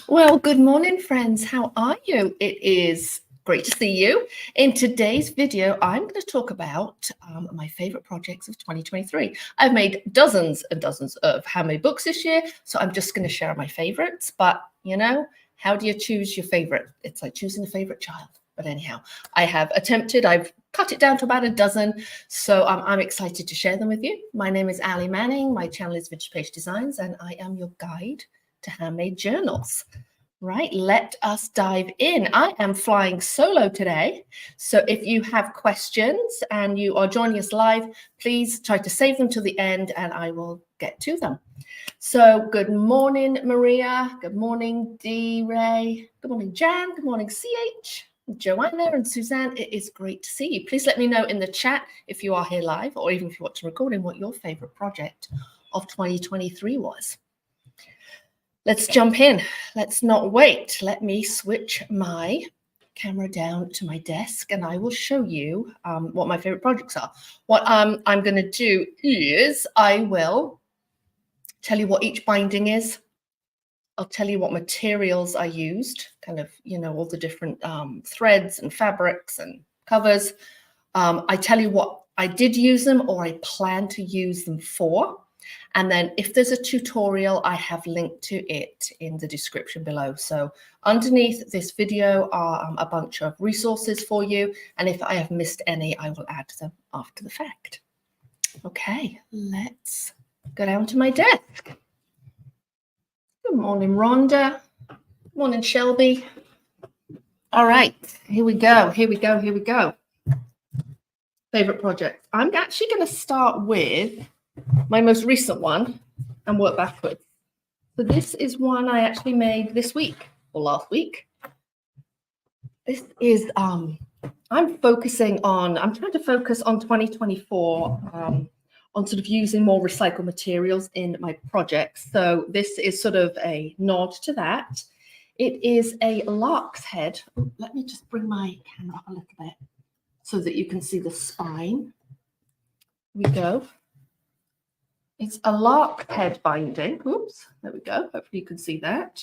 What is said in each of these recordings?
Well, good morning, friends. How are you? It is great to see you. In today's video, I'm going to talk about my favorite projects of 2023. I've made dozens and dozens of handmade books this year, so I'm just going to share my favorites. But, you know, how do you choose your favorite? It's like choosing a favorite child. But anyhow, I've cut it down to about a dozen, so I'm excited to share them with you. My name is Ali Manning. My channel is Vintage Page Designs, and I am your guide to handmade journals. Right, let us dive in. I am flying solo today, so if you have questions and you are joining us live, please try to save them to the end and I will get to them. So good morning, Maria. Good morning, D. Ray. Good morning, Jan. Good morning, CH. Joanna and Suzanne, it is great to see you. Please let me know in the chat if you are here live or even if you're watching recording what your favorite project of 2023 was. Let's jump in. Let's not wait. Let me switch my camera down to my desk and I will show you what my favorite projects are. What I'm going to do is I will tell you what each binding is. I'll tell you what materials I used, kind of, you know, all the different threads and fabrics and covers. I tell you what I did use them or I plan to use them for. And then if there's a tutorial, I have linked to it in the description below. So underneath this video are a bunch of resources for you. And if I have missed any, I will add them after the fact. Okay, let's go down to my desk. Good morning, Rhonda. Good morning, Shelby. All right, here we go. Favorite project. I'm actually going to start with my most recent one and work backwards. So this is one I actually made this week or last week. This is, I'm trying to focus on 2024 on sort of using more recycled materials in my projects. So this is sort of a nod to that. It is a lark's head. Oh, let me just bring my camera up a little bit so that you can see the spine. Here we go. It's a lark head binding. Oops, there we go. Hopefully you can see that.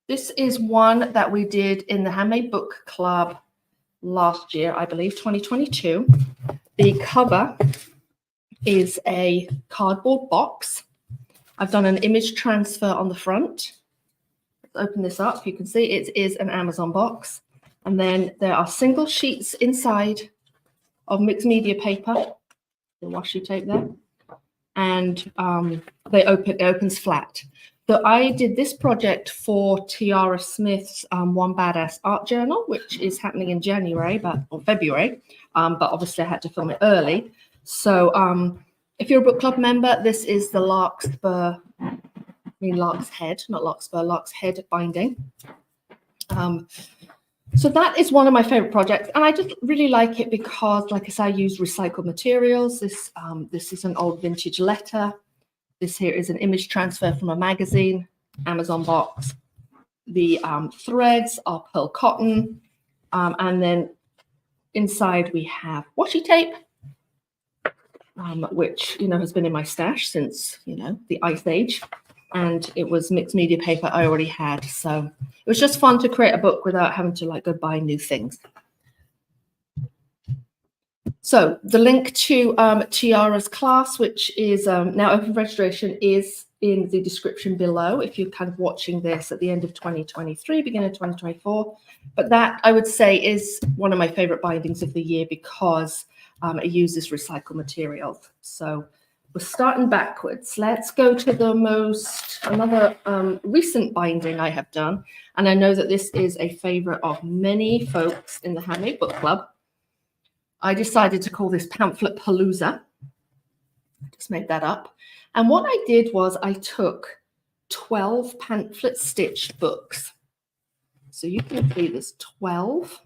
This is one that we did in the Handmade Book Club last year, I believe, 2022. The cover is a cardboard box. I've done an image transfer on the front. Let's open this up. You can see it is an Amazon box. And then there are single sheets inside of mixed media paper, the washi tape there. And it opens flat. So I did this project for Tiara Smith's One Badass Art Journal, which is happening in February, but obviously I had to film it early. So if you're a book club member, this is the Lark's Head binding. So that is one of my favorite projects, and I just really like it because, like I said, I use recycled materials. This is an old vintage letter. This here is an image transfer from a magazine, Amazon box. The threads are pearl cotton, and then inside we have washi tape, which has been in my stash since the Ice Age. And it was mixed media paper I already had. So it was just fun to create a book without having to go buy new things. So the link to Tiara's class, which is now open for registration, is in the description below if you're kind of watching this at the end of 2023, beginning of 2024. But that, I would say, is one of my favorite bindings of the year because it uses recycled materials. So we're starting backwards. Let's go to another recent binding I have done. And I know that this is a favorite of many folks in the Handmade Book Club. I decided to call this Pamphlet Palooza. I just made that up. And what I did was I took 12 pamphlet stitched books. So you can see there's 12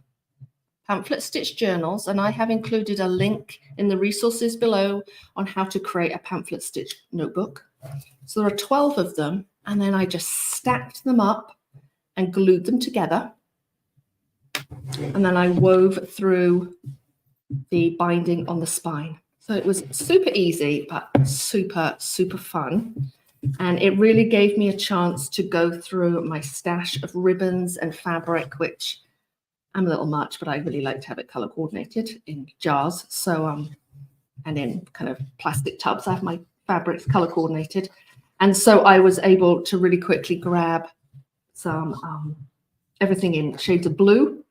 pamphlet stitch journals, and I have included a link in the resources below on how to create a pamphlet stitch notebook. So there are 12 of them, and then I just stacked them up and glued them together. And then I wove through the binding on the spine. So it was super easy, but super, super fun. And it really gave me a chance to go through my stash of ribbons and fabric, which I'm a little much, but I really like to have it color coordinated in jars. So, and in kind of plastic tubs, I have my fabrics color coordinated. And so I was able to really quickly grab some everything in shades of blue.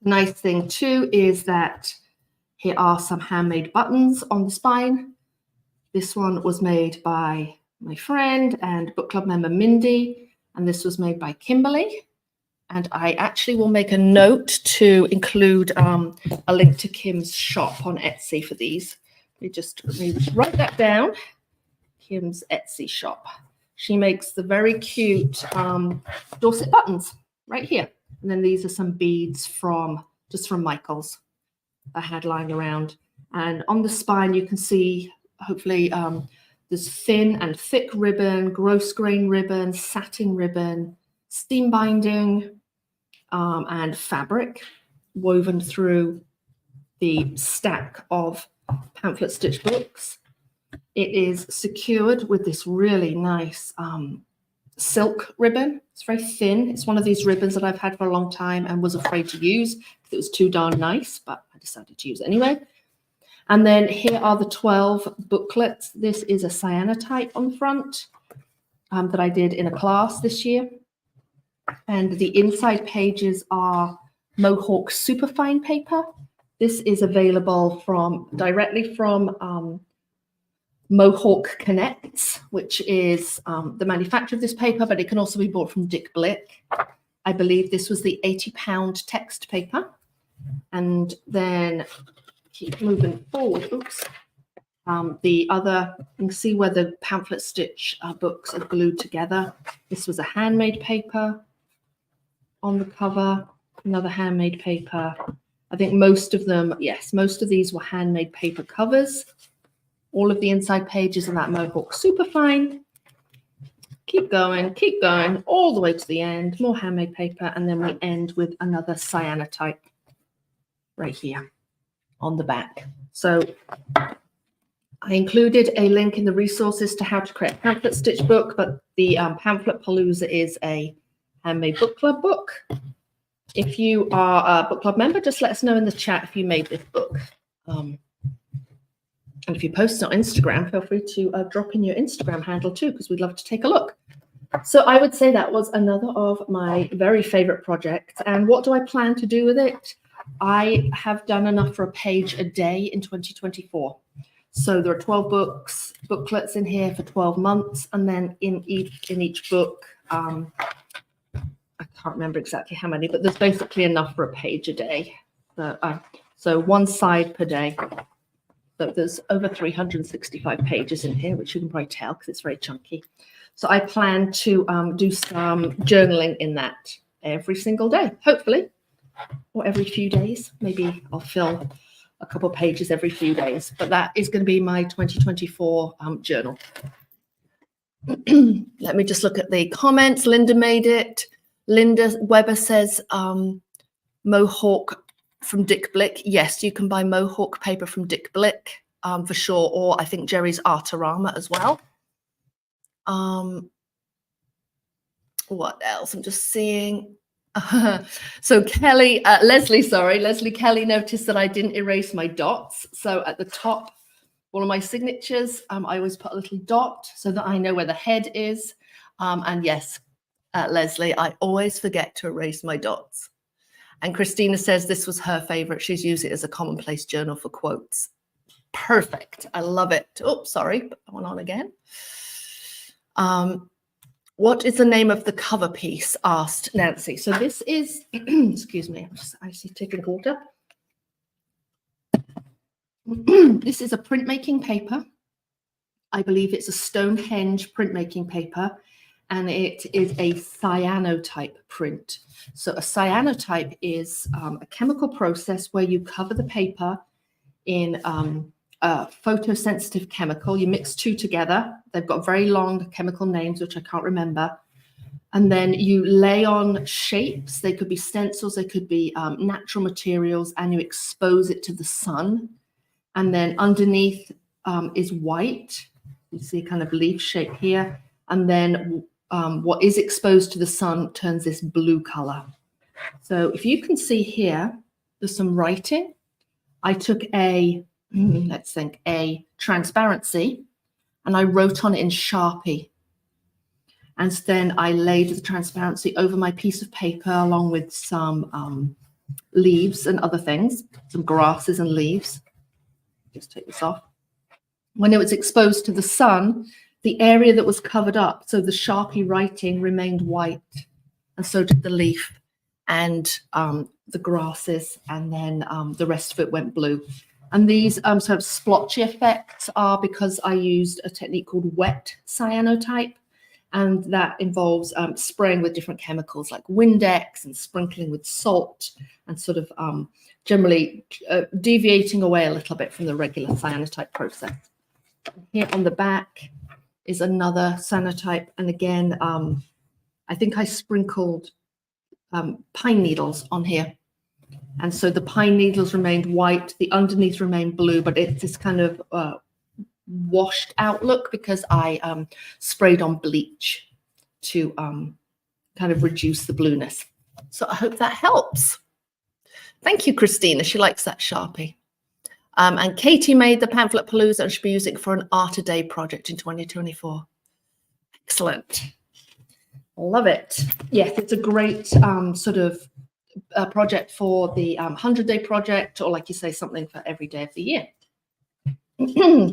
Nice thing too is that here are some handmade buttons on the spine. This one was made by my friend and book club member Mindy, and this was made by Kimberly. And I actually will make a note to include a link to Kim's shop on Etsy for these. Let me write that down. Kim's Etsy shop. She makes the very cute Dorset buttons right here. And then these are some beads from Michael's I had lying around. And on the spine, you can see, hopefully, there's thin and thick ribbon, gross grain ribbon, satin ribbon, steam binding, and fabric woven through the stack of pamphlet stitch books. It is secured with this really nice silk ribbon. It's very thin. It's one of these ribbons that I've had for a long time and was afraid to use because it was too darn nice, but I decided to use it anyway. And then here are the 12 booklets. This is a cyanotype on the front that I did in a class this year. And the inside pages are Mohawk superfine paper. This is available directly from Mohawk Connects, which is the manufacturer of this paper, but it can also be bought from Dick Blick. I believe this was the 80-pound text paper. And then keep moving forward. Oops. The other, you can see where the pamphlet stitch books are glued together. This was a handmade paper on the cover, another handmade paper. I think most of them, yes, most of these were handmade paper covers. All of the inside pages are that Mohawk superfine. Keep going, all the way to the end. More handmade paper, and then we end with another cyanotype right here on the back. So I included a link in the resources to how to create a pamphlet stitch book, but the Pamphlet Palooza is a handmade book club book. If you are a book club member, just let us know in the chat if you made this book. And if you post it on Instagram, feel free to drop in your Instagram handle too, because we'd love to take a look. So I would say that was another of my very favorite projects. And what do I plan to do with it? I have done enough for a page a day in 2024. So there are 12 booklets in here for 12 months. And then in each book, I can't remember exactly how many, but there's basically enough for a page a day. So one side per day. So there's over 365 pages in here, which you can probably tell because it's very chunky. So I plan to do some journaling in that every single day, hopefully, or every few days. Maybe I'll fill a couple pages every few days, but that is going to be my 2024 journal. Let me just look at the comments. Linda made it. Linda Weber says Mohawk from Dick Blick. Yes, you can buy Mohawk paper from Dick Blick for sure, or I think Jerry's Artorama as well. What else? I'm just seeing. So Kelly, Leslie Kelly noticed that I didn't erase my dots. So at the top, one of my signatures, I always put a little dot so that I know where the head is. And yes, Leslie, I always forget to erase my dots. And Christina says this was her favorite. She's used it as a commonplace journal for quotes. Perfect. I love it. Oh, sorry, put that one on again. What is the name of the cover piece? Asked Nancy. So this is, excuse me, I see taking water. This is a printmaking paper. I believe it's a Stonehenge printmaking paper, and it is a cyanotype print. So a cyanotype is a chemical process where you cover the paper in a photosensitive chemical. You mix two together. They've got very long chemical names, which I can't remember. And then you lay on shapes. They could be stencils, they could be natural materials, and you expose it to the sun. And then underneath is white You see kind of leaf shape here. And then what is exposed to the sun turns this blue color. So if you can see here, there's some writing. I took a, let's think, a transparency, and I wrote on it in Sharpie. And then I laid the transparency over my piece of paper along with some leaves and other things, some grasses and leaves. Just take this off. When it was exposed to the sun, the area that was covered up, so the Sharpie writing sremained white, and so did the leaf and the grasses, and then the rest of it went blue. And these sort of splotchy effects are because I used a technique called wet cyanotype, and that involves spraying with different chemicals like Windex and sprinkling with salt and sort of generally deviating away a little bit from the regular cyanotype process. Here on the back is another cyanotype, and again, I think I sprinkled pine needles on here. And so the pine needles remained white, the underneath remained blue, but it's this kind of washed out look because I sprayed on bleach to kind of reduce the blueness. So I hope that helps. Thank you, Christina. She likes that Sharpie. And Katie made the pamphlet Palooza and should be using it for an Art a Day project in 2024. Excellent. Love it. Yes, it's a great sort of project for the 100-day project, or like you say, something for every day of the year.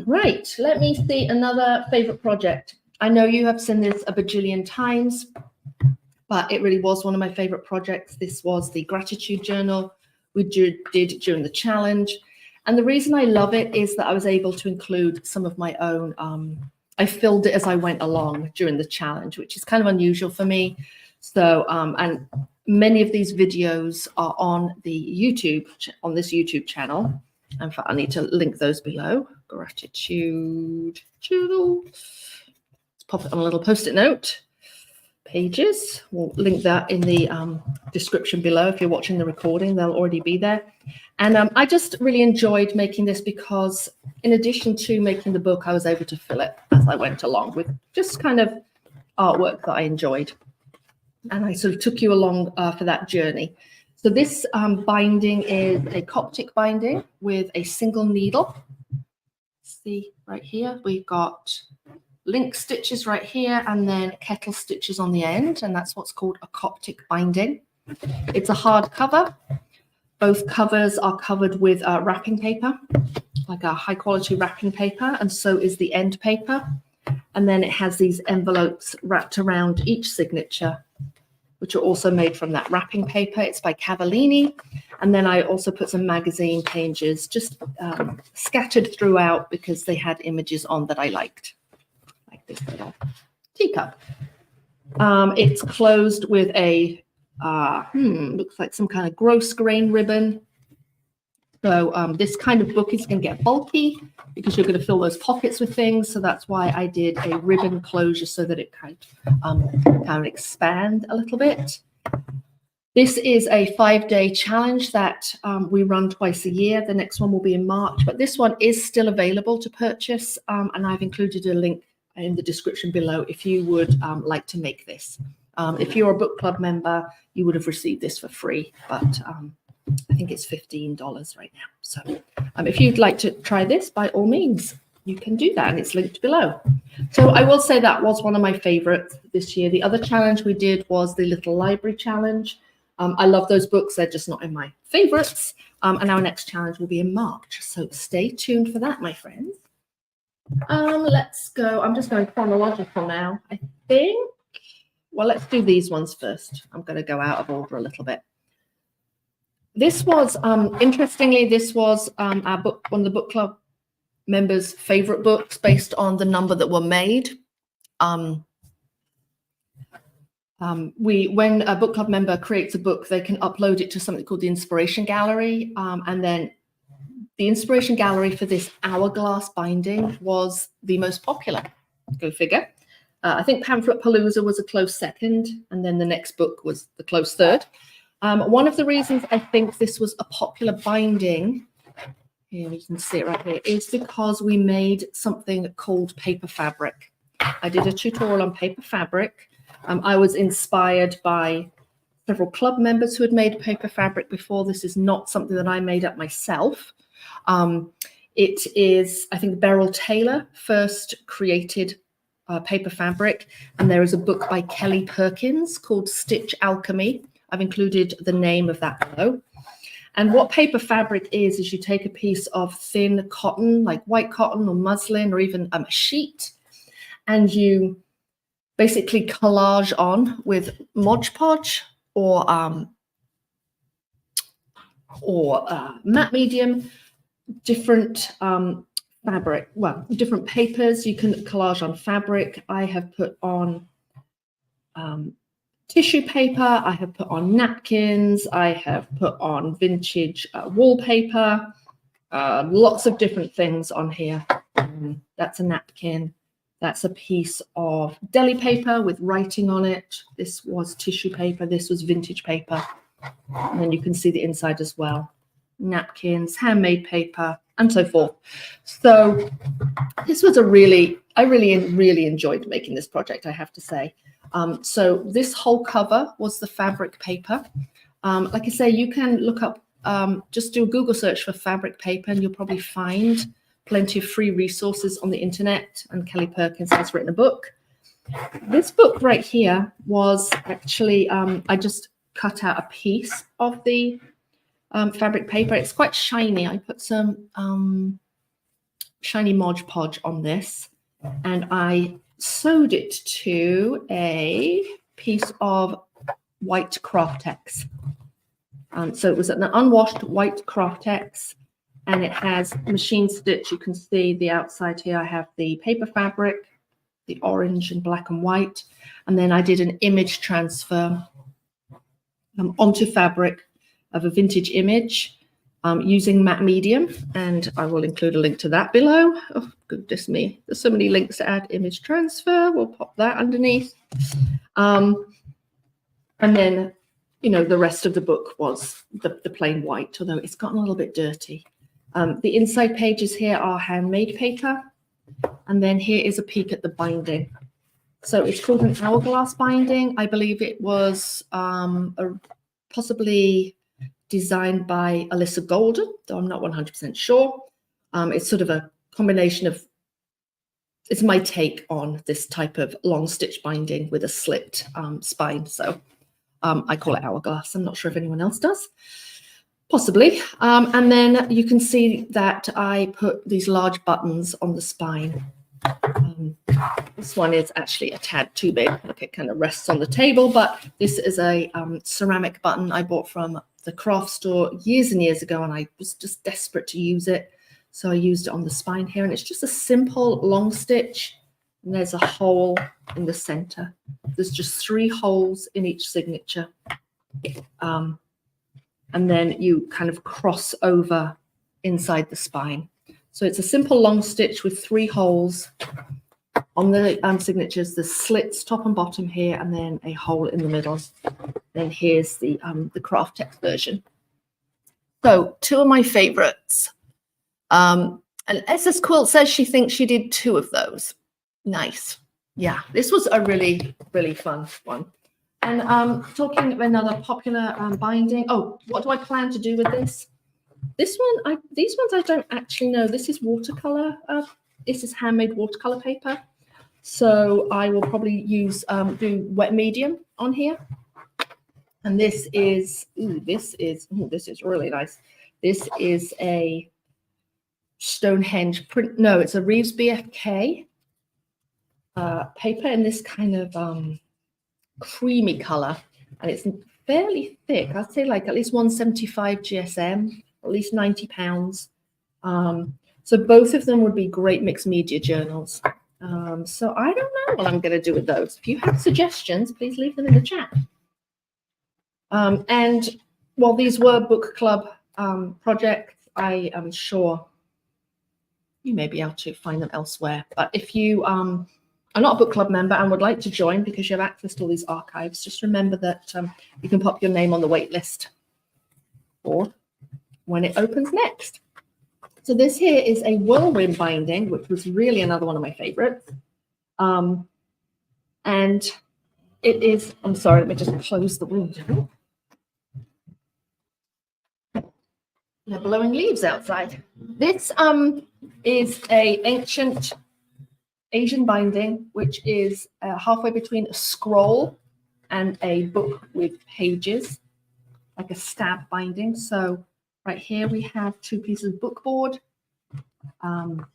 Right, let me see another favorite project. I know you have seen this a bajillion times, but it really was one of my favorite projects. This was the gratitude journal we did during the challenge. And the reason I love it is that I was able to include some of my own, I filled it as I went along during the challenge, which is kind of unusual for me. So, and many of these videos are on the on this YouTube channel. In fact, I need to link those below. Gratitude journal. Let's pop it on a little post-it note. Pages. We'll link that in the description below. If you're watching the recording, they'll already be there. And I just really enjoyed making this because in addition to making the book, I was able to fill it as I went along with just kind of artwork that I enjoyed. And I sort of took you along for that journey. So this binding is a Coptic binding with a single needle. See right here, we've got link stitches right here and then kettle stitches on the end, and that's what's called a Coptic binding. It's a hard cover. Both covers are covered with wrapping paper, like a high quality wrapping paper, and so is the end paper. And then it has these envelopes wrapped around each signature, which are also made from that wrapping paper. It's by Cavallini. And then I also put some magazine pages just scattered throughout because they had images on that I liked, like this little teacup. It's closed with a, looks like some kind of gross grain ribbon. So this kind of book is going to get bulky because you're going to fill those pockets with things. So that's why I did a ribbon closure so that it kind of expand a little bit. This is a 5-day challenge that we run twice a year. The next one will be in March, but this one is still available to purchase. And I've included a link in the description below if you would like to make this. If you're a book club member, you would have received this for free, but I think it's $15 right now. So if you'd like to try this, by all means, you can do that, and it's linked below. So I will say that was one of my favorites this year. The other challenge we did was the Little Library Challenge. I love those books. They're just not in my favorites. And our next challenge will be in March. So stay tuned for that, my friends. Let's go. I'm just going chronological now, I think. Well, let's do these ones first. I'm going to go out of order a little bit. This was, interestingly, this was our book, one of the book club members' favorite books based on the number that were made. When a book club member creates a book, they can upload it to something called the Inspiration Gallery. And then the Inspiration Gallery for this hourglass binding was the most popular. Go figure. I think Pamphlet Palooza was a close second, and then the next book was the close third. One of the reasons I think this was a popular binding here, you can see it right here, is because we made something called paper fabric. I did a tutorial on paper fabric. I was inspired by several club members who had made paper fabric before. This is not something that I made up myself. It is, I think, Beryl Taylor first created paper fabric, and there is a book by Kelli Perkins called Stitch Alchemy. I've included the name of that below. And what paper fabric is you take a piece of thin cotton, like white cotton or muslin or even a sheet, and you basically collage on with Mod Podge or matte medium, different fabric, well, different papers. You can collage on fabric. I have put on tissue paper, I have put on napkins, I have put on vintage wallpaper, lots of different things on here. That's a napkin. That's a piece of deli paper with writing on it. This was tissue paper. This was vintage paper. And then you can see the inside as well. Napkins, handmade paper, and so forth. So this was I really enjoyed making this project, I have to say. So this whole cover was the fabric paper. Like I say, you can look up, just do a Google search for fabric paper, and you'll probably find plenty of free resources on the internet. And Kelli Perkins has written a book. This book right here was actually, I just cut out a piece of the fabric paper. It's quite shiny. I put some shiny Mod Podge on this, and I sewed it to a piece of white Craftex. So it was an unwashed white Craftex, and it has machine stitch. You can see the outside here. I have the paper fabric, the orange and black and white, and then I did an image transfer onto fabric of a vintage image using matte medium, and I will include a link to that below. Oh, goodness me, there's so many links to add. Image transfer, we'll pop that underneath. And then, you know, the rest of the book was the plain white, although it's gotten a little bit dirty. The inside pages here are handmade paper, and then here is a peek at the binding. So it's called an hourglass binding. I believe it was possibly designed by Alyssa Golden, though I'm not 100% sure. It's sort of a combination of, it's my take on this type of long stitch binding with a slit spine. So I call it hourglass. I'm not sure if anyone else does, possibly. And then you can see that I put these large buttons on the spine. This one is actually a tad too big. Look, it kind of rests on the table, but this is a ceramic button I bought from the craft store years and years ago, and I was just desperate to use it. So I used it on the spine here, and it's just a simple long stitch, and there's a hole in the center. There's just 3 holes in each signature. And then you kind of cross over inside the spine. So it's a simple long stitch with 3 holes on the signatures. There's slits top and bottom here, and then a hole in the middle. Then here's the Craftex version. So 2 of my favorites. And SS Quilt says she thinks she did 2 of those. Nice. Yeah, this was a really, really fun one. And talking of another popular binding. Oh, what do I plan to do with this? This one, these ones I don't actually know. This is watercolor. This is handmade watercolor paper. So I will probably use do wet medium on here. And this is really nice. This is a Stonehenge print. No, it's a Reeves BFK paper in this kind of creamy color, and it's fairly thick. I'd say like at least 175 GSM, or at least 90 pounds. So both of them would be great mixed media journals. So I don't know what I'm going to do with those. If you have suggestions, please leave them in the chat. And while these were book club projects, I am sure you may be able to find them elsewhere. But if you are not a book club member and would like to join because you have access to all these archives, just remember that you can pop your name on the wait list for when it opens next. So this here is a whirlwind binding, which was really another one of my favorites. And it is, I'm sorry, let me just close the window. They're blowing leaves outside. This is a ancient Asian binding, which is halfway between a scroll and a book with pages, like a stab binding. So right here we have two pieces of bookboard that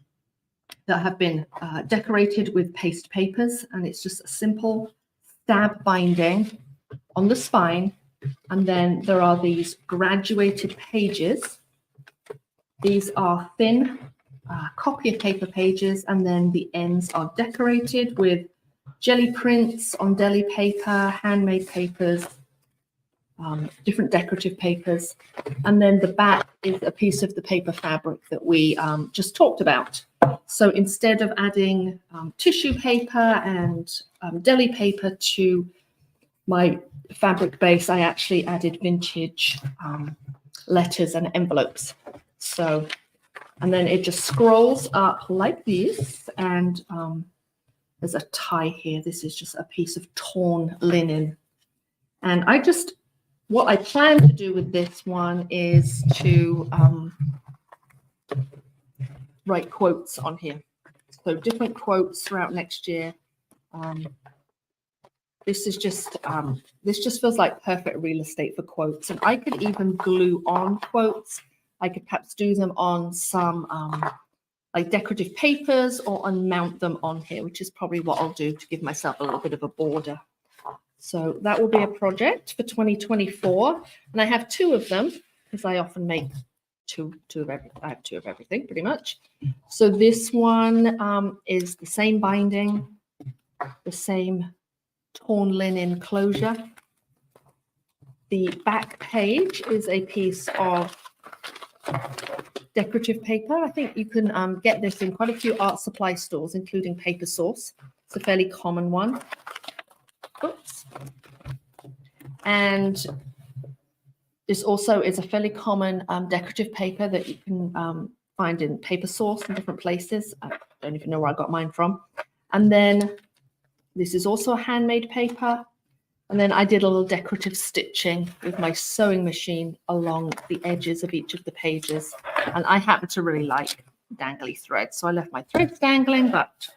have been decorated with paste papers, and it's just a simple stab binding on the spine. And then there are these graduated pages. These are thin copy of paper pages, and then the ends are decorated with jelly prints on deli paper, handmade papers, different decorative papers. And then the back is a piece of the paper fabric that we just talked about. So instead of adding tissue paper and deli paper to my fabric base, I actually added vintage letters and envelopes. So, and then it just scrolls up like this, and there's a tie here. This is just a piece of torn linen. And what I plan to do with this one is to write quotes on here. So different quotes throughout next year. This just feels like perfect real estate for quotes. And I could even glue on quotes. I could perhaps do them on some like decorative papers, or unmount them on here, which is probably what I'll do to give myself a little bit of a border. So that will be a project for 2024. And I have two of them, because I often make two of everything. I have two of everything pretty much. So this one is the same binding, the same torn linen closure. The back page is a piece of decorative paper. I think you can get this in quite a few art supply stores, including Paper Source. It's a fairly common one. Oops. And this also is a fairly common decorative paper that you can find in Paper Source in different places. I don't even know where I got mine from. And then this is also a handmade paper. And then I did a little decorative stitching with my sewing machine along the edges of each of the pages. And I happen to really like dangly threads, so I left my threads dangling, but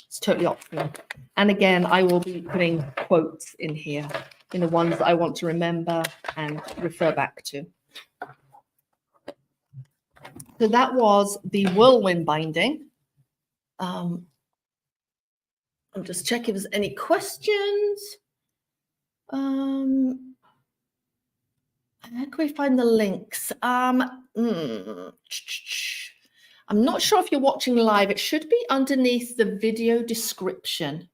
it's totally optional. And again, I will be putting quotes in here, the ones that I want to remember and refer back to. So that was the whirlwind binding. I'm just checking if there's any questions. How can we find the links? I'm not sure if you're watching live. It should be underneath the video description.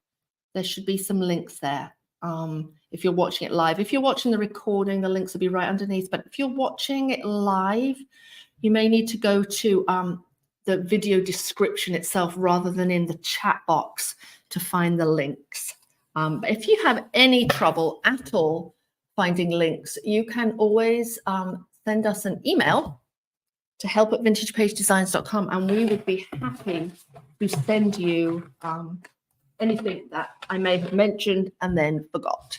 There should be some links there. If you're watching it live. If you're watching the recording, the links will be right underneath. But if you're watching it live, you may need to go to the video description itself rather than in the chat box to find the links. But if you have any trouble at all finding links, you can always send us an email to help@vintagepagedesigns.com, and we would be happy to send you anything that I may have mentioned and then forgot.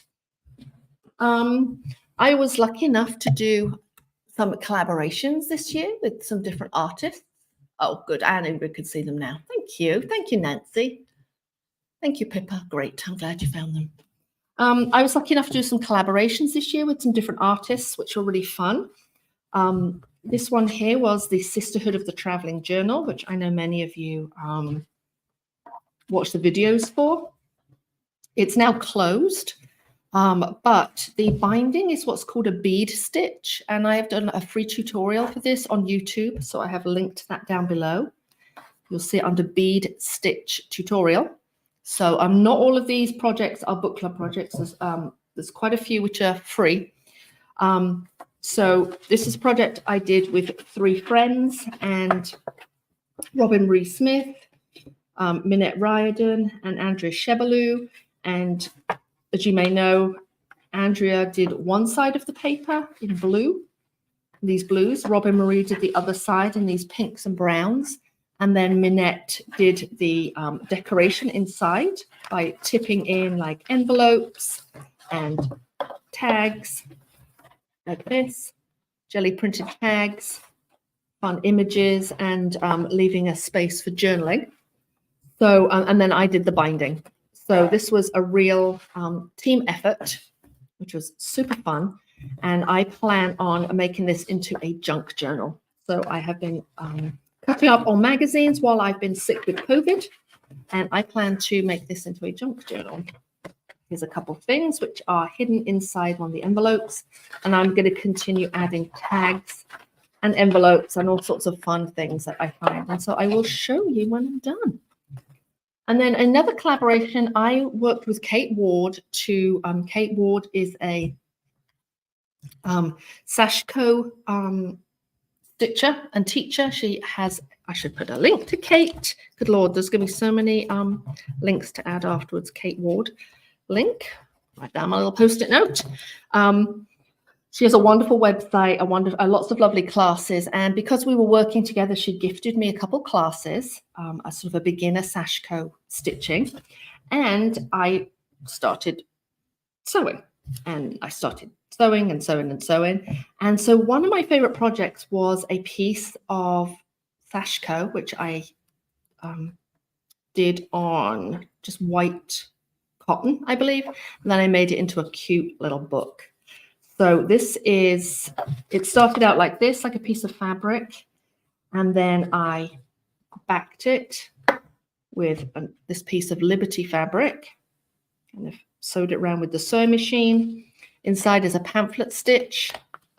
I was lucky enough to do some collaborations this year with some different artists. Oh, good. And Ingrid could see them now. Thank you. Thank you, Nancy. Thank you, Pippa. Great. I'm glad you found them. I was lucky enough to do some collaborations this year with some different artists, which were really fun. This one here was the Sisterhood of the Traveling Journal, which I know many of you watch the videos for. It's now closed, but the binding is what's called a bead stitch, and I have done a free tutorial for this on YouTube, so I have linked that down below. You'll see it under bead stitch tutorial. So not all of these projects are book club projects. There's quite a few which are free. So this is a project I did with 3 friends, and Robin Marie Smith, Minette Riordan, and Andrea Chebalou. And as you may know, Andrea did one side of the paper in blue, these blues. Robin Marie did the other side in these pinks and browns. And then Minette did the decoration inside by tipping in like envelopes and tags like this, jelly printed tags, fun images, and leaving a space for journaling. So, and then I did the binding. So this was a real team effort, which was super fun. And I plan on making this into a junk journal. So I have been cutting up on magazines while I've been sick with COVID, and I plan to make this into a junk journal. Here's a couple of things which are hidden inside one of the envelopes, and I'm going to continue adding tags and envelopes and all sorts of fun things that I find. And so I will show you when I'm done. And then another collaboration, I worked with Kate Ward to, Kate Ward is a Sashiko stitcher and teacher. She has, I should put a link to Kate. Good Lord, there's going to be so many links to add afterwards. Kate Ward link, write down my little post-it note. She has a wonderful website, lots of lovely classes. And because we were working together, she gifted me a couple classes, a sort of a beginner Sashiko stitching. And I started sewing, and I started sewing and sewing and sewing. And so one of my favorite projects was a piece of Sashiko, which I did on just white cotton, I believe. And then I made it into a cute little book. So this is, it started out like this, like a piece of fabric. And then I backed it with this piece of Liberty fabric. Kind of sewed it around with the sewing machine. Inside is a pamphlet stitch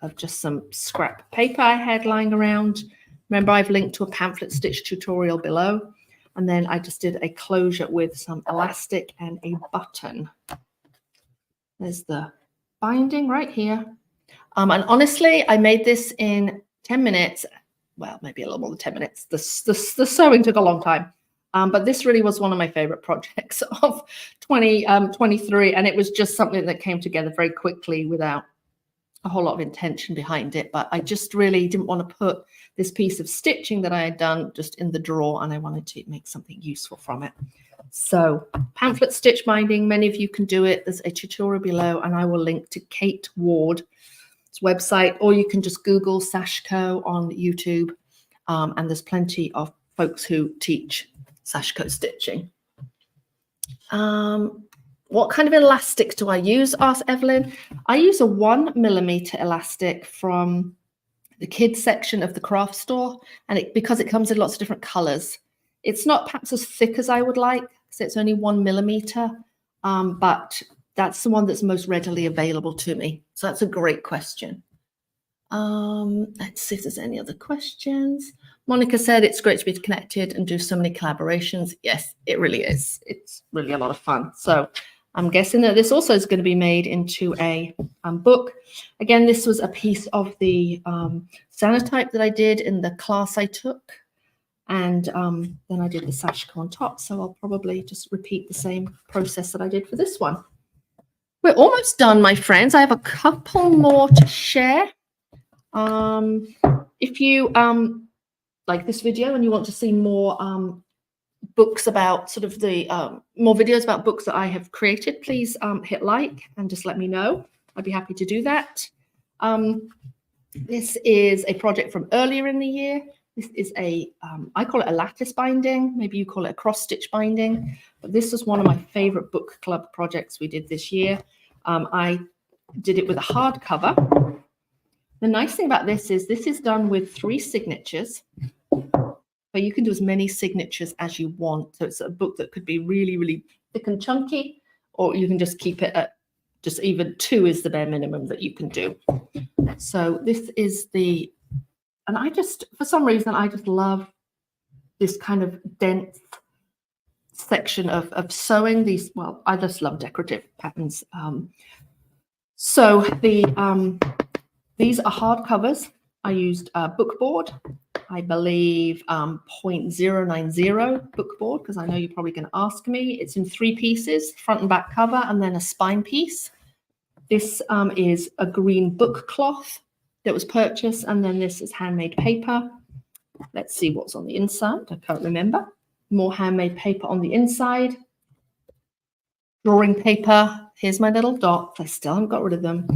of just some scrap paper I had lying around. Remember, I've linked to a pamphlet stitch tutorial below. And then I just did a closure with some elastic and a button. There's the binding right here. And honestly, I made this in 10 minutes. Well, maybe a little more than 10 minutes. The sewing took a long time. But this really was one of my favorite projects of 2023. And it was just something that came together very quickly without a whole lot of intention behind it. But I just really didn't want to put this piece of stitching that I had done just in the drawer, and I wanted to make something useful from it. So pamphlet stitch binding, many of you can do it. There's a tutorial below, and I will link to Kate Ward's website, or you can just Google Sashiko on YouTube. And there's plenty of folks who teach Sashiko stitching. What kind of elastic do I use? Asked Evelyn. I use a 1mm elastic from the kids section of the craft store, and because it comes in lots of different colors. It's not perhaps as thick as I would like, so it's only 1mm, but that's the one that's most readily available to me. So that's a great question. Let's see if there's any other questions. Monica said it's great to be connected and do so many collaborations. Yes, it really is. It's really a lot of fun. So I'm guessing that this also is going to be made into a book. Again, this was a piece of the Sanotype that I did in the class I took. And then I did the Sashiko on top. So I'll probably just repeat the same process that I did for this one. We're almost done, my friends. I have a couple more to share. If you like this video and you want to see more books about sort of the more videos about books that I have created, please hit like and just let me know. I'd be happy to do that. This is a project from earlier in the year. This is a, I call it a lattice binding. Maybe you call it a cross stitch binding. But this was one of my favorite book club projects we did this year. I did it with a hardcover. The nice thing about this is done with 3 signatures. But you can do as many signatures as you want. So it's a book that could be really, really thick and chunky, or you can just keep it at just even 2 is the bare minimum that you can do. So this is the, and I just, for some reason, I just love this kind of dense section of sewing these. Well, I just love decorative patterns. So the these are hard covers. I used a book board. I believe 0.090 book board, because I know you're probably going to ask me. It's in 3 pieces, front and back cover, and then a spine piece. This is a green book cloth that was purchased. And then this is handmade paper. Let's see what's on the inside. I can't remember. More handmade paper on the inside. Drawing paper. Here's my little dots. I still haven't got rid of them.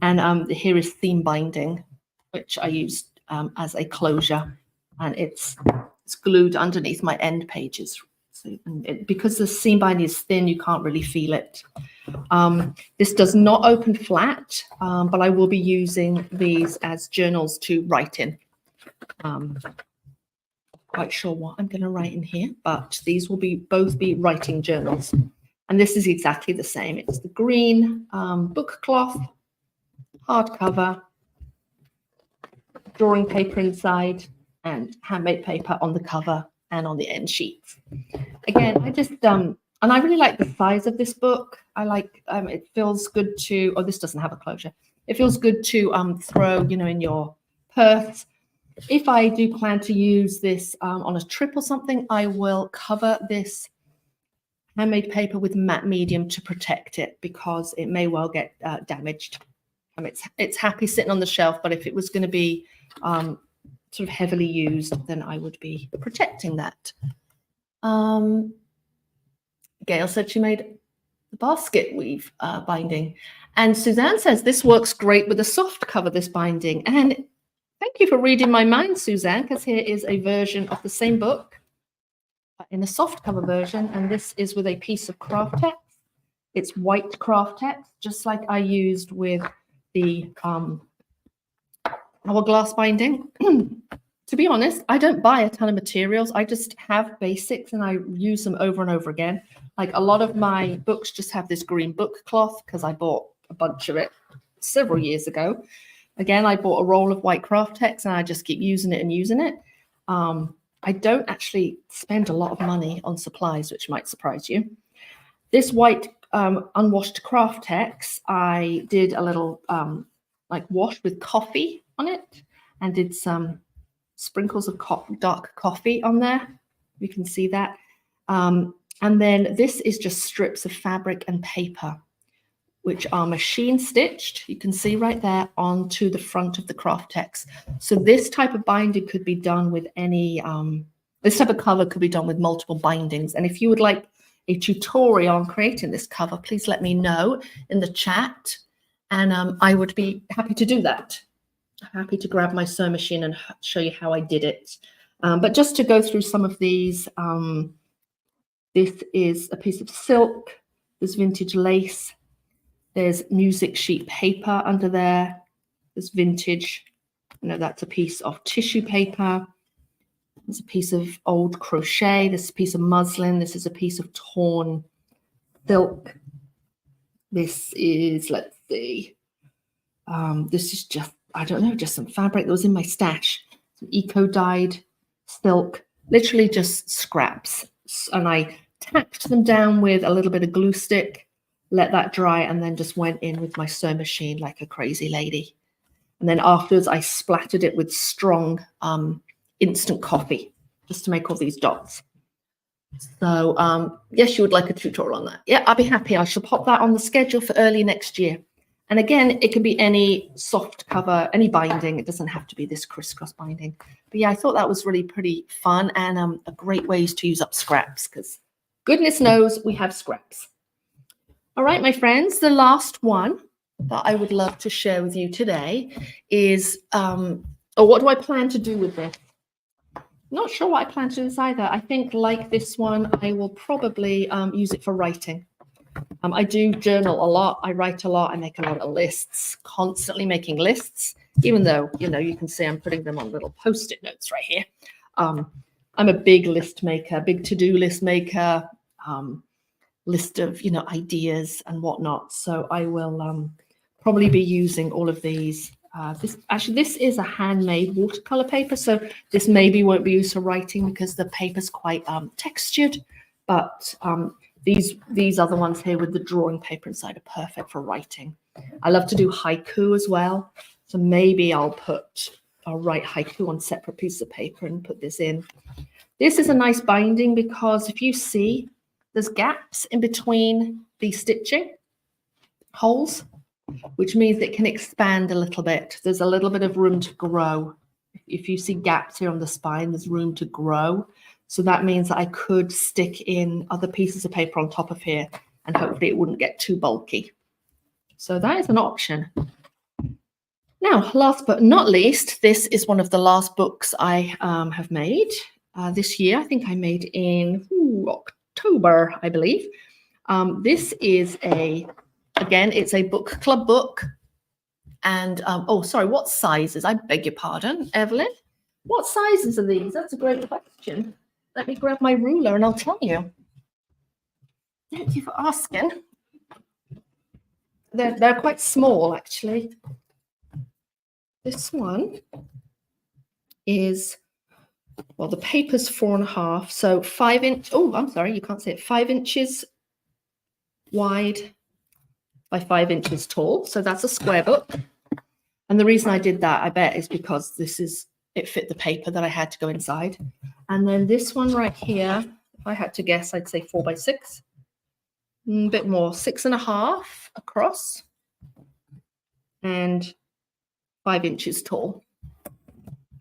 And here is theme binding, which I used as a closure. And it's glued underneath my end pages. So, because the seam binding is thin, you can't really feel it. This does not open flat, but I will be using these as journals to write in. Quite sure what I'm going to write in here, but these will both be writing journals. And this is exactly the same. It's the green book cloth, hardcover, drawing paper inside, and handmade paper on the cover and on the end sheets. Again, I just and I really like the size of this book. I like it feels good to. Oh, this doesn't have a closure. It feels good to throw, in your purse. If I do plan to use this on a trip or something, I will cover this handmade paper with matte medium to protect it, because it may well get damaged. It's happy sitting on the shelf, but if it was going to be sort of heavily used, then I would be protecting that. Gail said she made the basket weave binding. And Suzanne says this works great with a soft cover, this binding. And thank you for reading my mind, Suzanne, because here is a version of the same book in a soft cover version. And this is with a piece of craft text. It's white craft text, just like I used with the hourglass binding. To be honest, I don't buy a ton of materials. I just have basics and I use them over and over again. Like a lot of my books just have this green book cloth because I bought a bunch of it several years ago. Again, I bought a roll of white craft text and I just keep using it and using it. I don't actually spend a lot of money on supplies, which might surprise you. This white unwashed craft text, I did a little like wash with coffee on it and did some sprinkles of dark coffee on there. You can see that. And then this is just strips of fabric and paper, which are machine stitched. You can see right there onto the front of the craft text. So this type of binding could be done with any, this type of cover could be done with multiple bindings. And if you would like a tutorial on creating this cover, please let me know in the chat. And I would be happy to do that. Happy to grab my sewing machine and show you how I did it. But just to go through some of these, this is a piece of silk. There's vintage lace. There's music sheet paper under there. There's vintage. That's a piece of tissue paper. There's a piece of old crochet. This is a piece of muslin. This is a piece of torn silk. This is, let's see. This is just, I don't know, just some fabric that was in my stash. Some eco-dyed silk, literally just scraps. And I tacked them down with a little bit of glue stick, let that dry, and then just went in with my sewing machine like a crazy lady. And then afterwards, I splattered it with strong instant coffee just to make all these dots. So yes, you would like a tutorial on that. Yeah, I'll be happy. I shall pop that on the schedule for early next year. And again, it can be any soft cover, any binding. It doesn't have to be this crisscross binding. But yeah, I thought that was really pretty fun and a great way to use up scraps, because goodness knows we have scraps. All right, my friends, the last one that I would love to share with you today is, what do I plan to do with this? Not sure what I plan to do this either. I think, like this one, I will probably use it for writing. I do journal a lot. I write a lot. I make a lot of lists, constantly making lists, even though, you can see I'm putting them on little Post-it notes right here. I'm a big list maker, big to-do list maker, list of, ideas and whatnot. So I will probably be using all of these. This is a handmade watercolor paper. So this maybe won't be used for writing because the paper's quite textured, but these other ones here with the drawing paper inside are perfect for writing. I love to do haiku as well. So maybe I'll write haiku on separate pieces of paper and put this in. This is a nice binding because if you see, there's gaps in between the stitching holes. which means it can expand a little bit. There's a little bit of room to grow. If you see gaps here on the spine, there's room to grow. So that means that I could stick in other pieces of paper on top of here, and hopefully it wouldn't get too bulky. So that is an option. Now, last but not least, this is one of the last books I have made this year. I think I made in October, I believe. This is again, it's a book club book. And, oh, sorry, what sizes? I beg your pardon, Evelyn. What sizes are these? That's a great question. Let me grab my ruler and I'll tell you. Thank you for asking. They're quite small, actually. This one is, well, the paper's 4.5, so 5 inch. Oh, I'm sorry, you can't see it. 5 inches wide by 5 inches tall. So that's a square book. And the reason I did that, I bet, is because it fit the paper that I had to go inside. And then this one right here, if I had to guess, I'd say 4 by 6. A bit more, 6.5 across and 5 inches tall.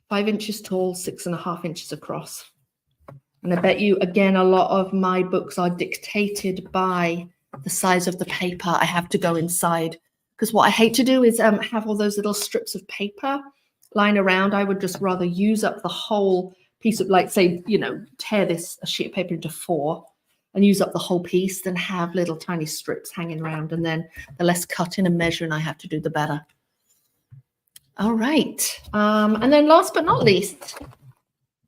5 inches tall, 6.5 inches across. And I bet you, again, a lot of my books are dictated by the size of the paper I have to go inside. Because what I hate to do is have all those little strips of paper lying around. I would just rather use up the whole piece of, like, say, you know, tear a sheet of paper into 4 and use up the whole piece than have little tiny strips hanging around. And then the less cutting and measuring I have to do, the better. All right. And then last but not least,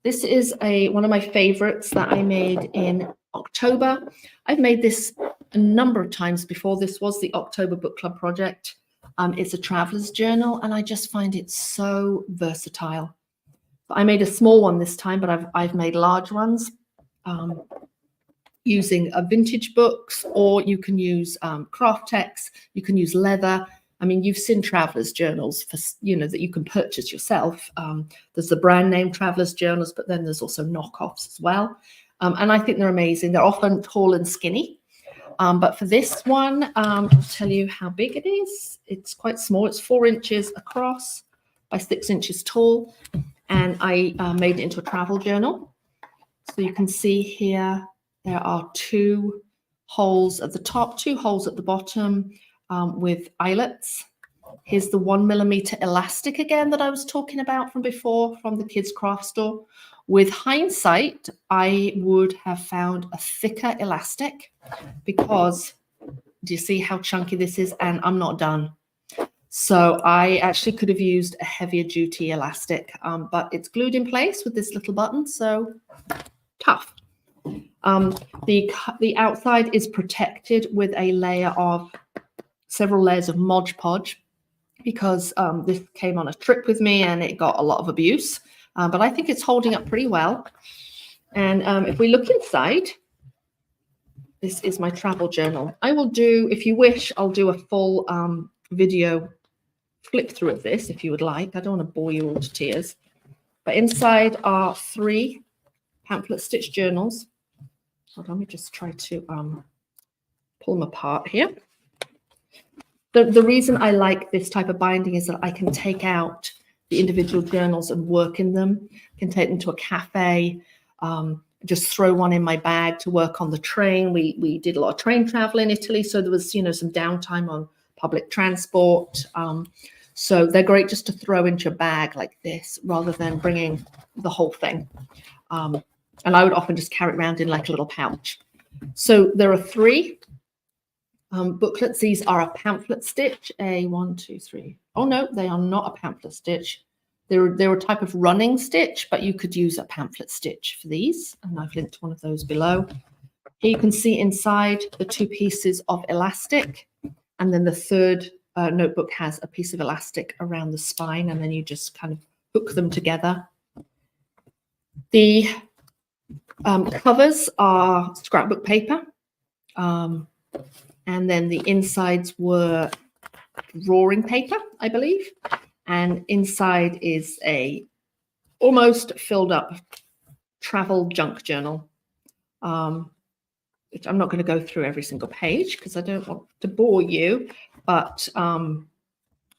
this is one of my favorites that I made in October. I've made this a number of times before. This was the October book club project. It's a traveler's journal, and I just find it so versatile. I made a small one this time, but I've made large ones using vintage books, or you can use craft text. You can use leather. I mean, you've seen traveler's journals for, you know, that you can purchase yourself. There's the brand name traveler's journals, but then there's also knockoffs as well. And I think they're amazing. They're often tall and skinny. But for this one, I'll tell you how big it is. It's quite small. It's 4 inches across by 6 inches tall. And I made it into a travel journal. So you can see here, there are 2 holes at the top, 2 holes at the bottom with eyelets. Here's the 1mm elastic again that I was talking about from before from the kids' craft store. With hindsight, I would have found a thicker elastic because, do you see how chunky this is? And I'm not done. So I actually could have used a heavier duty elastic, but it's glued in place with this little button, so tough. The outside is protected with a layer of several layers of Mod Podge because this came on a trip with me and it got a lot of abuse. But I think it's holding up pretty well. And if we look inside, this is my travel journal. I will do, if you wish, I'll do a full video flip through of this if you would like. I don't want to bore you all to tears. But inside are 3 pamphlet stitch journals. Hold on, let me just try to pull them apart here. The reason I like this type of binding is that I can take out the individual journals and work in them. I can take them to a cafe, just throw one in my bag to work on the train. We did a lot of train travel in Italy, so there was, you know, some downtime on public transport. So they're great just to throw into your bag like this rather than bringing the whole thing. And I would often just carry it around in like a little pouch. So there are 3 booklets. These are a pamphlet stitch, a 1, 2, 3. Oh no, they are not a pamphlet stitch. They're a type of running stitch, but you could use a pamphlet stitch for these. And I've linked one of those below. Here you can see inside the 2 pieces of elastic. And then the 3rd notebook has a piece of elastic around the spine, and then you just kind of hook them together. The covers are scrapbook paper. And then the insides were drawing paper, I believe. And inside is a almost filled up travel junk journal, which I'm not going to go through every single page because I don't want to bore you. But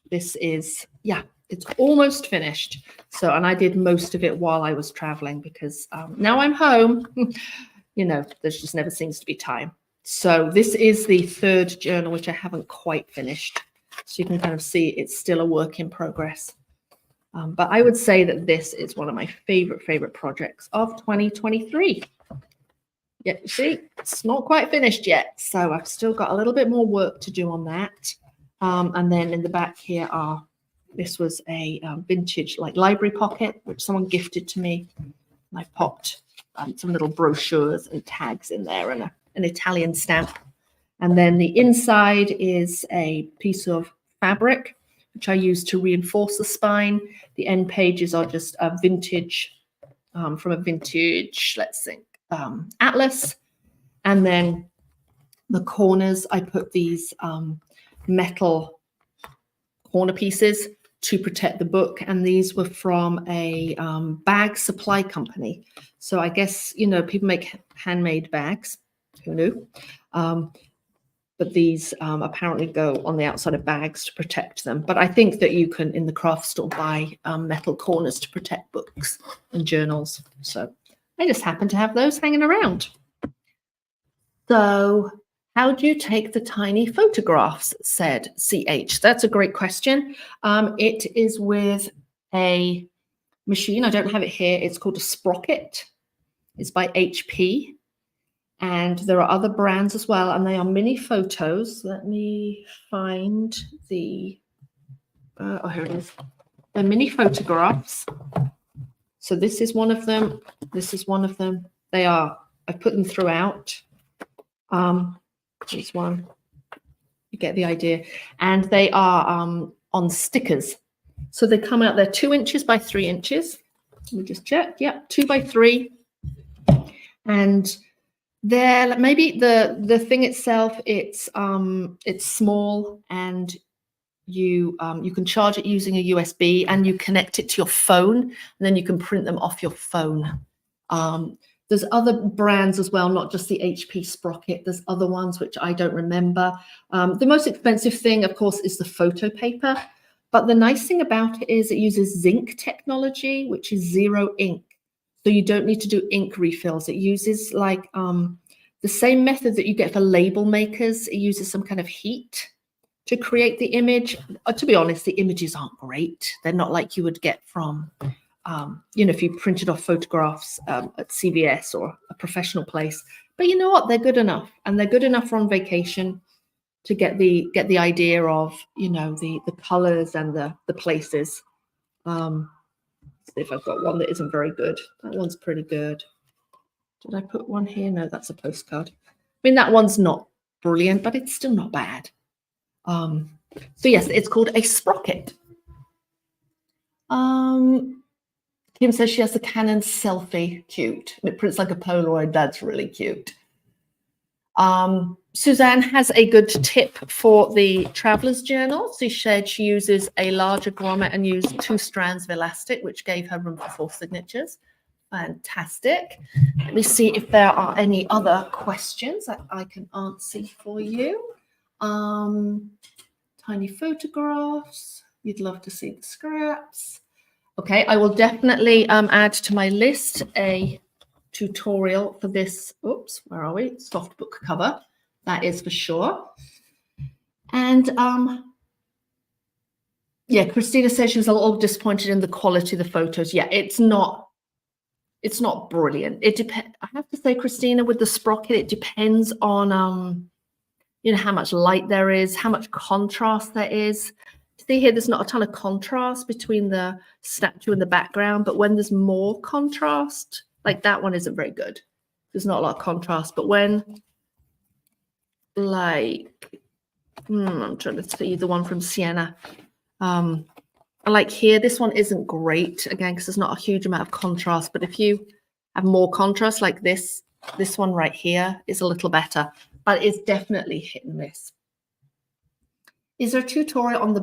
This is, yeah, it's almost finished. So, and I did most of it while I was traveling because now I'm home, you know, there's just never seems to be time. So this is the third journal, which I haven't quite finished. So you can kind of see it's still a work in progress. But I would say that this is one of my favorite projects of 2023. Yeah, you see, it's not quite finished yet. So I've still got a little bit more work to do on that. And then in the back here this was a vintage like library pocket, which someone gifted to me. And I popped some little brochures and tags in there and an Italian stamp. And then the inside is a piece of fabric, which I use to reinforce the spine. The end pages are just a vintage, from a vintage, let's think, atlas. And then the corners, I put these metal corner pieces to protect the book. And these were from a bag supply company. So I guess, you know, people make handmade bags. Who knew? But these apparently go on the outside of bags to protect them. But I think that you can, in the craft store, buy metal corners to protect books and journals. So I just happen to have those hanging around. So how do you take the tiny photographs, said CH? That's a great question. It is with a machine. I don't have it here. It's called a Sprocket. It's by HP. And there are other brands as well, and they are mini photos. Let me find the, oh, here it is. They're mini photographs. So this is one of them. This is one of them. They are, I put them throughout. This one, you get the idea. And they are on stickers. So they come out, they're 2 inches by 3 inches. Let me just check. Yep, 2 by 3. And there, maybe the thing itself, it's small, and you can charge it using a USB, and you connect it to your phone, and then you can print them off your phone. There's other brands as well, not just the HP Sprocket. There's other ones which I don't remember. The most expensive thing, of course, is the photo paper. But the nice thing about it is it uses zinc technology, which is zero ink. So you don't need to do ink refills. It uses like the same method that you get for label makers. It uses some kind of heat to create the image. To be honest, the images aren't great. They're not like you would get from, you know, if you printed off photographs at CVS or a professional place. But you know what? They're good enough, and they're good enough for on vacation to get the idea of, you know, the colors and the places. If I've got one that isn't very good. That one's pretty good. Did I put one here? No, that's a postcard. I mean, that one's not brilliant, but it's still not bad. So yes, it's called a Sprocket. Kim says she has a Canon selfie. Cute. And it prints like a Polaroid. That's really cute. Suzanne has a good tip for the traveler's journal. She said she uses a larger grommet and used 2 strands of elastic, which gave her room for 4 signatures. Fantastic. Let me see if there are any other questions that I can answer for you. Tiny photographs. You'd love to see the scraps. Okay, I will definitely add to my list a tutorial for this. Oops, where are we? Soft book cover. That is for sure. And yeah, Christina says she was a little disappointed in the quality of the photos. Yeah, it's not brilliant. It depends. I have to say, Christina, with the Sprocket, it depends on you know, how much light there is, how much contrast there is. See here, there's not a ton of contrast between the statue and the background, but when there's more contrast, like that one isn't very good. There's not a lot of contrast, but when like, I'm trying to see the one from Sienna. Like here, this one isn't great, again, because there's not a huge amount of contrast, but if you have more contrast like this one right here is a little better, but it's definitely hit and miss. Is there a tutorial on the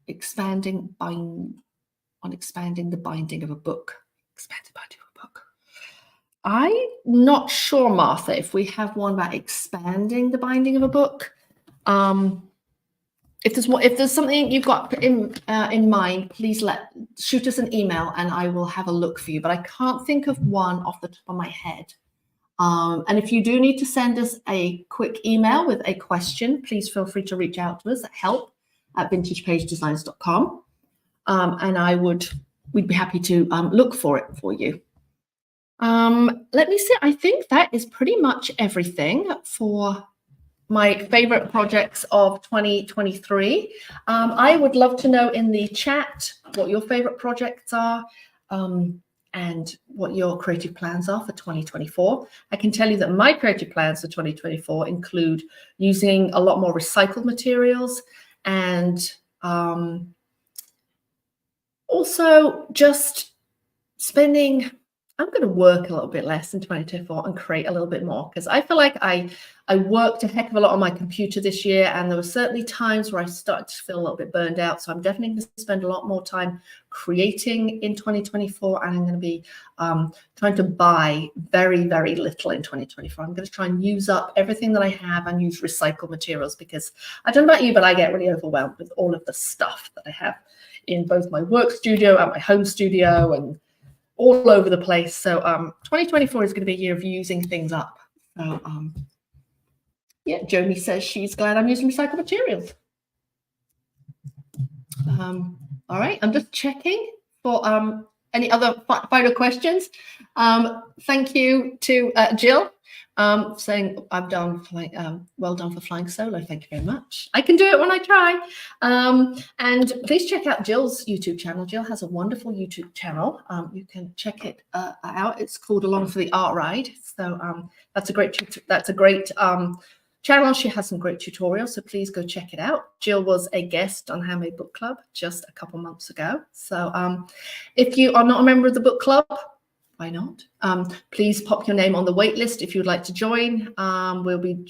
expanding the binding of a book? Expanded binding of a book. I'm not sure, Martha, if we have one about expanding the binding of a book. if there's something you've got in mind, please shoot us an email and I will have a look for you. But I can't think of one off the top of my head. And if you do need to send us a quick email with a question, please feel free to reach out to us at help@vintagepagedesigns.com. And we'd be happy to look for it for you. Let me see. I think that is pretty much everything for my favorite projects of 2023. I would love to know in the chat what your favorite projects are and what your creative plans are for 2024. I can tell you that my creative plans for 2024 include using a lot more recycled materials and also just I'm going to work a little bit less in 2024 and create a little bit more, because I feel like I worked a heck of a lot on my computer this year, and there were certainly times where I started to feel a little bit burned out. So I'm definitely going to spend a lot more time creating in 2024, and I'm going to be trying to buy very, very little in 2024. I'm going to try and use up everything that I have and use recycled materials, because I don't know about you, but I get really overwhelmed with all of the stuff that I have in both my work studio and my home studio and all over the place. So 2024 is going to be a year of using things up. So yeah, Joni says she's glad I'm using recycled materials. All right, I'm just checking for any other final questions. Thank you to Jill saying I've done well done for flying solo. Thank you very much. I can do it when I try. And please check out Jill's YouTube channel. Jill has a wonderful YouTube channel. You can check it out. It's called Along for the Art Ride. So that's a great channel. She has some great tutorials, so please go check it out. Jill was a guest on Handmade Book Club just a couple months ago. So if you are not a member of the book club, why not? Please pop your name on the wait list if you would like to join. We'll be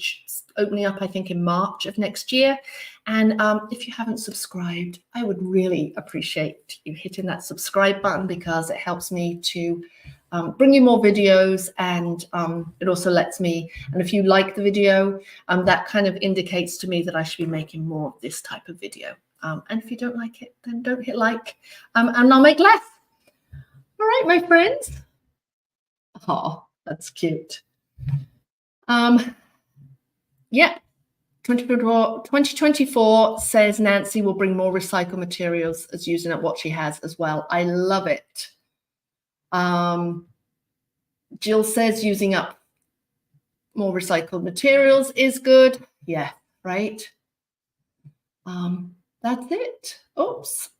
opening up, I think, in March of next year. And if you haven't subscribed, I would really appreciate you hitting that subscribe button, because it helps me to bring you more videos, and it also lets me, and if you like the video, that kind of indicates to me that I should be making more of this type of video. And if you don't like it, then don't hit like, and I'll make less. All right, my friends. Oh, that's cute. Yeah, 2024 says Nancy will bring more recycled materials as using up what she has as well. I love it. Jill says using up more recycled materials is good. Yeah, right. That's it. Oops.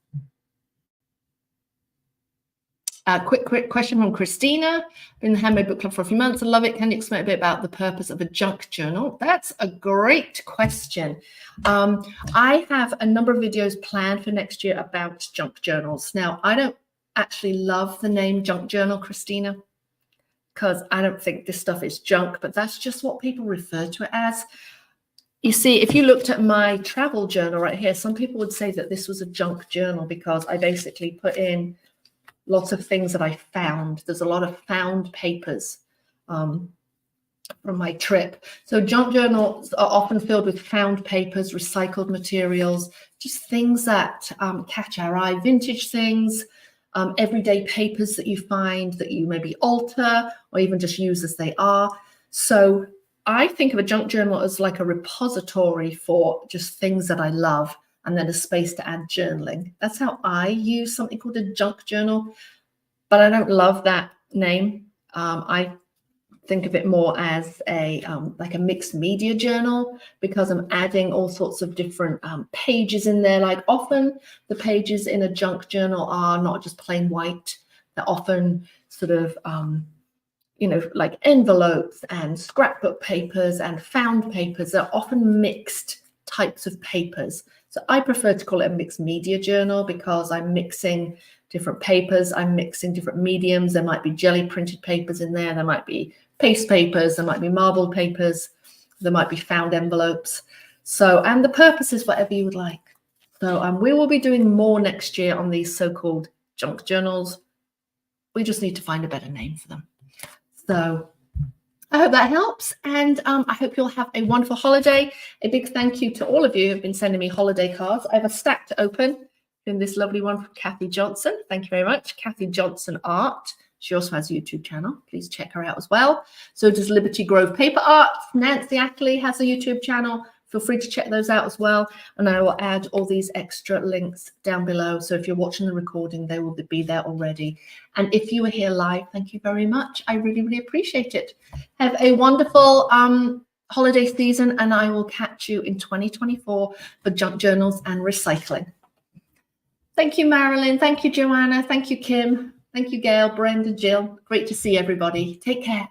Quick question from Christina. Been in the Handmade Book Club for a few months. I love it. Can you explain a bit about the purpose of a junk journal? That's a great question. I have a number of videos planned for next year about junk journals. Now, I don't actually love the name junk journal, Christina, because I don't think this stuff is junk, but that's just what people refer to it as. You see, if you looked at my travel journal right here, some people would say that this was a junk journal because I basically put in lots of things that I found. There's a lot of found papers from my trip. So junk journals are often filled with found papers, recycled materials, just things that catch our eye, vintage things, everyday papers that you find that you maybe alter or even just use as they are. So I think of a junk journal as like a repository for just things that I love, and then a space to add journaling. That's how I use something called a junk journal, but I don't love that name. I think of it more as a like a mixed media journal, because I'm adding all sorts of different pages in there. Like often the pages in a junk journal are not just plain white. They're often sort of, you know, like envelopes and scrapbook papers and found papers. They're often mixed types of papers. So I prefer to call it a mixed media journal, because I'm mixing different papers. I'm mixing different mediums. There might be jelly printed papers in there. There might be paste papers. There might be marbled papers. There might be found envelopes. So, and the purpose is whatever you would like. So we will be doing more next year on these so-called junk journals. We just need to find a better name for them. So I hope that helps, and I hope you'll have a wonderful holiday. A big thank you to all of you who have been sending me holiday cards. I have a stack to open in this lovely one from Kathy Johnson. Thank you very much. Kathy Johnson Art. She also has a YouTube channel. Please check her out as well. So does Liberty Grove Paper Art. Nancy Ackley has a YouTube channel. Feel free to check those out as well. And I will add all these extra links down below. So if you're watching the recording, they will be there already. And if you were here live, thank you very much. I really, really appreciate it. Have a wonderful holiday season, and I will catch you in 2024 for junk journals and recycling. Thank you, Marilyn. Thank you, Joanna. Thank you, Kim. Thank you, Gail, Brenda, Jill. Great to see everybody. Take care.